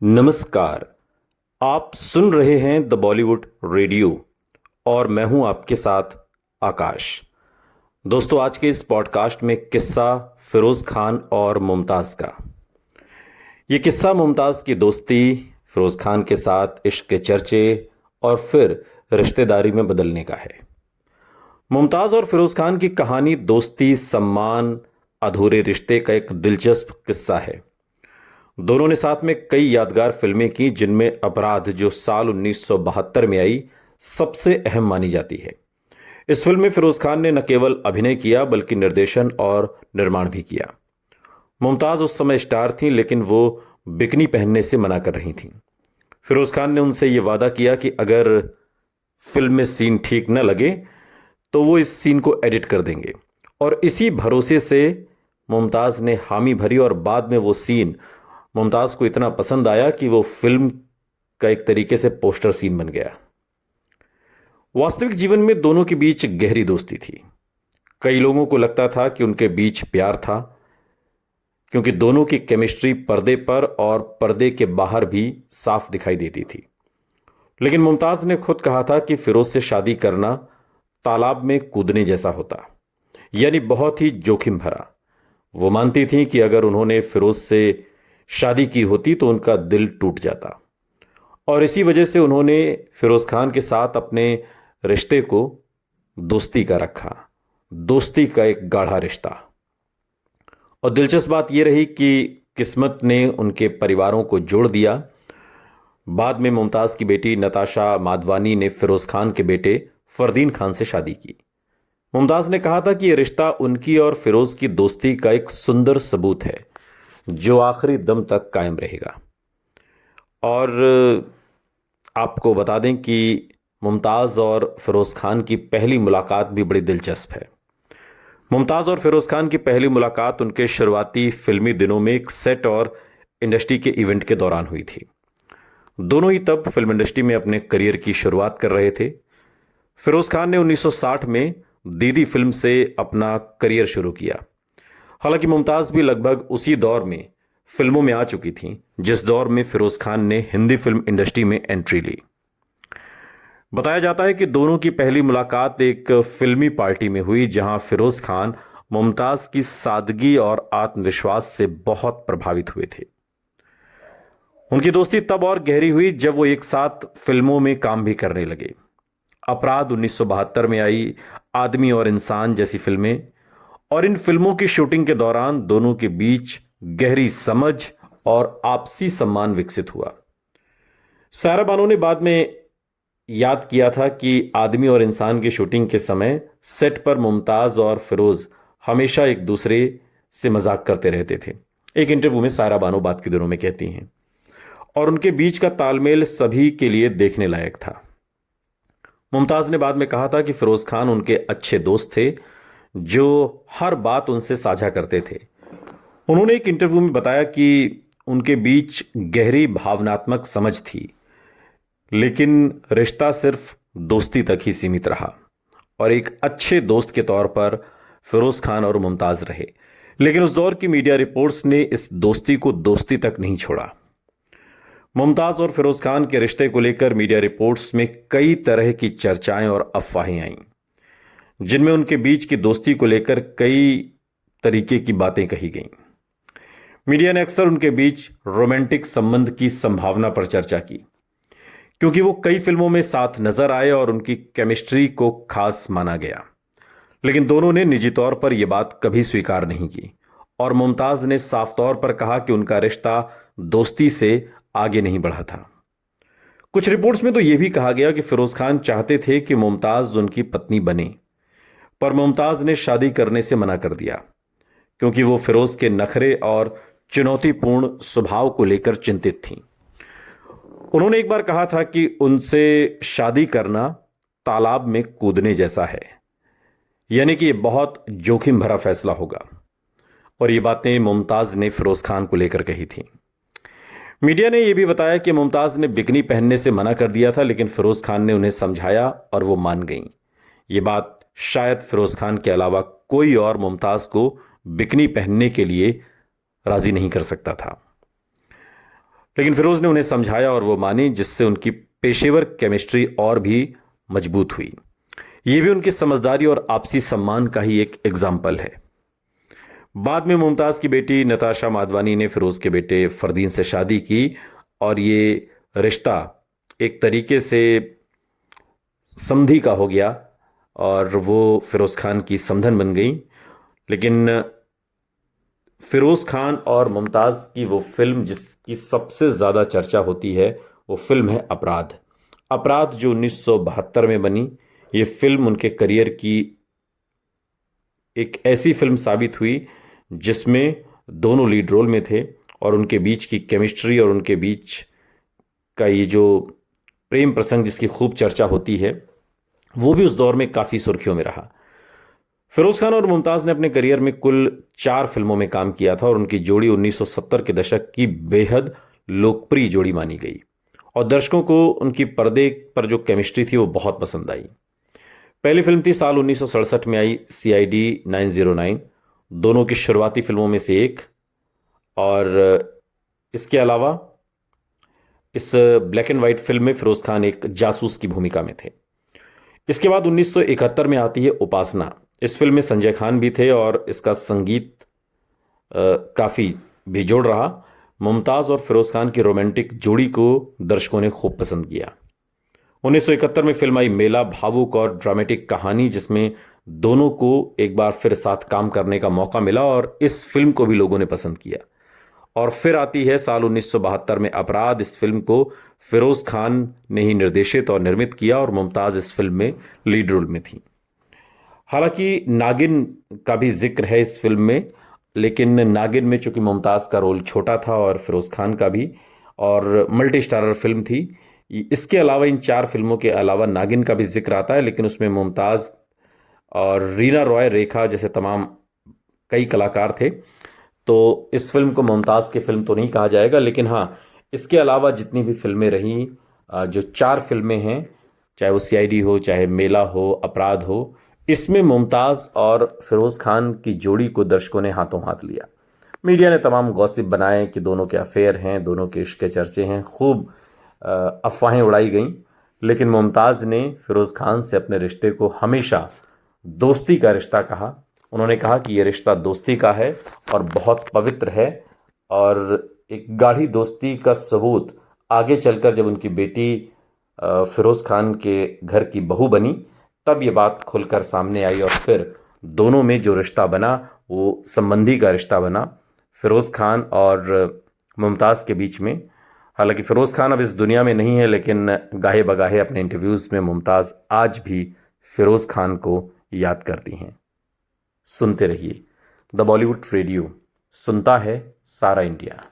नमस्कार। आप सुन रहे हैं द बॉलीवुड रेडियो और मैं हूं आपके साथ आकाश। दोस्तों, आज के इस पॉडकास्ट में किस्सा फिरोज खान और मुमताज का। ये किस्सा मुमताज की दोस्ती, फिरोज खान के साथ इश्क के चर्चे और फिर रिश्तेदारी में बदलने का है। मुमताज और फिरोज खान की कहानी दोस्ती, सम्मान, अधूरे रिश्ते का एक दिलचस्प किस्सा है। दोनों ने साथ में कई यादगार फिल्में की, जिनमें अपराध, जो साल 1972 में आई, सबसे अहम मानी जाती है। इस फिल्म में फिरोज खान ने न केवल अभिनय किया बल्कि निर्देशन और निर्माण भी किया। मुमताज उस समय स्टार थीं, लेकिन वो बिकनी पहनने से मना कर रही थीं। फिरोज खान ने उनसे ये वादा किया कि अगर फिल्म में सीन ठीक न लगे तो वो इस सीन को एडिट कर देंगे, और इसी भरोसे से मुमताज ने हामी भरी और बाद में वो सीन मुमताज को इतना पसंद आया कि वो फिल्म का एक तरीके से पोस्टर सीन बन गया। वास्तविक जीवन में दोनों के बीच गहरी दोस्ती थी। कई लोगों को लगता था कि उनके बीच प्यार था, क्योंकि दोनों की केमिस्ट्री पर्दे पर और पर्दे के बाहर भी साफ दिखाई देती थी। लेकिन मुमताज ने खुद कहा था कि फिरोज से शादी करना तालाब में कूदने जैसा होता, यानी बहुत ही जोखिम भरा। वो मानती थी कि अगर उन्होंने फिरोज से शादी की होती तो उनका दिल टूट जाता, और इसी वजह से उन्होंने फिरोज खान के साथ अपने रिश्ते को दोस्ती का रखा, दोस्ती का एक गाढ़ा रिश्ता। और दिलचस्प बात यह रही कि किस्मत ने उनके परिवारों को जोड़ दिया। बाद में मुमताज की बेटी नताशा माधवानी ने फिरोज खान के बेटे फरदीन खान से शादी की। मुमताज ने कहा था कि यह रिश्ता उनकी और फिरोज की दोस्ती का एक सुंदर सबूत है, जो आखिरी दम तक कायम रहेगा। और आपको बता दें कि मुमताज और फिरोज खान की पहली मुलाकात भी बड़ी दिलचस्प है। मुमताज और फिरोज खान की पहली मुलाकात उनके शुरुआती फिल्मी दिनों में एक सेट और इंडस्ट्री के इवेंट के दौरान हुई थी। दोनों ही तब फिल्म इंडस्ट्री में अपने करियर की शुरुआत कर रहे थे। फिरोज खान ने 1960 में दीदी फिल्म से अपना करियर शुरू किया। हालांकि मुमताज भी लगभग उसी दौर में फिल्मों में आ चुकी थी, जिस दौर में फिरोज खान ने हिंदी फिल्म इंडस्ट्री में एंट्री ली। बताया जाता है कि दोनों की पहली मुलाकात एक फिल्मी पार्टी में हुई, जहां फिरोज खान मुमताज की सादगी और आत्मविश्वास से बहुत प्रभावित हुए थे। उनकी दोस्ती तब और गहरी हुई जब वो एक साथ फिल्मों में काम भी करने लगे। अपराध 1972 में आई, आदमी और इंसान जैसी फिल्में, और इन फिल्मों की शूटिंग के दौरान दोनों के बीच गहरी समझ और आपसी सम्मान विकसित हुआ। सायरा बानो ने बाद में याद किया था कि आदमी और इंसान की शूटिंग के समय सेट पर मुमताज और फिरोज हमेशा एक दूसरे से मजाक करते रहते थे। एक इंटरव्यू में सायरा बानो बात के दिनों में कहती हैं, और उनके बीच का तालमेल सभी के लिए देखने लायक था। मुमताज ने बाद में कहा था कि फिरोज खान उनके अच्छे दोस्त थे, जो हर बात उनसे साझा करते थे। उन्होंने एक इंटरव्यू में बताया कि उनके बीच गहरी भावनात्मक समझ थी, लेकिन रिश्ता सिर्फ दोस्ती तक ही सीमित रहा, और एक अच्छे दोस्त के तौर पर फिरोज खान और मुमताज रहे। लेकिन उस दौर की मीडिया रिपोर्ट्स ने इस दोस्ती को दोस्ती तक नहीं छोड़ा। मुमताज और फिरोज खान के रिश्ते को लेकर मीडिया रिपोर्ट्स में कई तरह की चर्चाएं और अफवाहें आईं, जिनमें उनके बीच की दोस्ती को लेकर कई तरीके की बातें कही गईं। मीडिया ने अक्सर उनके बीच रोमांटिक संबंध की संभावना पर चर्चा की, क्योंकि वो कई फिल्मों में साथ नजर आए और उनकी केमिस्ट्री को खास माना गया। लेकिन दोनों ने निजी तौर पर यह बात कभी स्वीकार नहीं की, और मुमताज ने साफ तौर पर कहा कि उनका रिश्ता दोस्ती से आगे नहीं बढ़ा था। कुछ रिपोर्ट्स में तो यह भी कहा गया कि फिरोज खान चाहते थे कि मुमताज उनकी पत्नी बने, पर मुमताज ने शादी करने से मना कर दिया, क्योंकि वो फिरोज के नखरे और चुनौतीपूर्ण स्वभाव को लेकर चिंतित थीं। उन्होंने एक बार कहा था कि उनसे शादी करना तालाब में कूदने जैसा है, यानी कि यह बहुत जोखिम भरा फैसला होगा। और ये बातें मुमताज ने फिरोज खान को लेकर कही थी। मीडिया ने यह भी बताया कि मुमताज ने बिकनी पहनने से मना कर दिया था, लेकिन फिरोज खान ने उन्हें समझाया और वो मान गईं। ये बात शायद फिरोज खान के अलावा कोई और मुमताज को बिकनी पहनने के लिए राजी नहीं कर सकता था। लेकिन फिरोज ने उन्हें समझाया और वो मानी, जिससे उनकी पेशेवर केमिस्ट्री और भी मजबूत हुई। ये भी उनकी समझदारी और आपसी सम्मान का ही एक एग्जाम्पल है। बाद में मुमताज की बेटी नताशा माधवानी ने फिरोज के बेटे फरदीन से शादी की और ये रिश्ता एक तरीके से समधी का हो गया और वो फिरोज खान की समधन बन गई। लेकिन फिरोज खान और मुमताज की वो फिल्म जिसकी सबसे ज्यादा चर्चा होती है, वो फिल्म है अपराध। अपराध जो 1972 में बनी, ये फिल्म उनके करियर की एक ऐसी फिल्म साबित हुई जिसमें दोनों लीड रोल में थे और उनके बीच की केमिस्ट्री और उनके बीच का ये जो प्रेम प्रसंग जिसकी खूब चर्चा होती है, वो भी उस दौर में काफी सुर्खियों में रहा। फिरोज खान और मुमताज ने अपने करियर में कुल 4 फिल्मों में काम किया था और उनकी जोड़ी 1970 के दशक की बेहद लोकप्रिय जोड़ी मानी गई और दर्शकों को उनकी पर्दे पर जो केमिस्ट्री थी वो बहुत पसंद आई। पहली फिल्म थी साल 1967 में आई CID 909, दोनों की शुरुआती फिल्मों में से एक। और इसके अलावा इस ब्लैक एंड व्हाइट फिल्म में फिरोज खान एक जासूस की भूमिका में थे। इसके बाद 1971 में आती है उपासना। इस फिल्म में संजय खान भी थे और इसका संगीत काफी बेजोड़ रहा। मुमताज और फिरोज खान की रोमांटिक जोड़ी को दर्शकों ने खूब पसंद किया। 1971 में फिल्म आई मेला, भावुक और ड्रामेटिक कहानी जिसमें दोनों को एक बार फिर साथ काम करने का मौका मिला और इस फिल्म को भी लोगों ने पसंद किया। और फिर आती है साल 1972 में अपराध। इस फिल्म को फिरोज खान ने ही निर्देशित और निर्मित किया और मुमताज इस फिल्म में लीड रोल में थी। हालांकि नागिन का भी जिक्र है इस फिल्म में, लेकिन नागिन में चूंकि मुमताज का रोल छोटा था और फिरोज खान का भी, और मल्टी स्टारर फिल्म थी। इसके अलावा इन 4 फिल्मों के अलावा नागिन का भी जिक्र आता है, लेकिन उसमें मुमताज और रीना रॉय, रेखा जैसे तमाम कई कलाकार थे। तो इस फिल्म को मुमताज की फिल्म तो नहीं कहा जाएगा, लेकिन हाँ, इसके अलावा जितनी भी फिल्में रहीं, जो 4 फिल्में हैं, चाहे वो CID हो, चाहे मेला हो, अपराध हो, इसमें मुमताज और फिरोज खान की जोड़ी को दर्शकों ने हाथों हाथ लिया। मीडिया ने तमाम गॉसिप बनाए कि दोनों के अफेयर हैं, दोनों के इश्क के चर्चे हैं, खूब अफवाहें उड़ाई गईं। लेकिन मुमताज ने फिरोज खान से अपने रिश्ते को हमेशा दोस्ती का रिश्ता कहा। उन्होंने कहा कि यह रिश्ता दोस्ती का है और बहुत पवित्र है, और एक गाढ़ी दोस्ती का सबूत आगे चलकर जब उनकी बेटी फिरोज खान के घर की बहू बनी, तब ये बात खुलकर सामने आई और फिर दोनों में जो रिश्ता बना वो संबंधी का रिश्ता बना, फिरोज खान और मुमताज के बीच में। हालांकि फिरोज खान अब इस दुनिया में नहीं है, लेकिन गाहे बगाहे अपने इंटरव्यूज में मुमताज आज भी फिरोज खान को याद करती हैं। सुनते रहिए द बॉलीवुड रेडियो, सुनता है सारा इंडिया।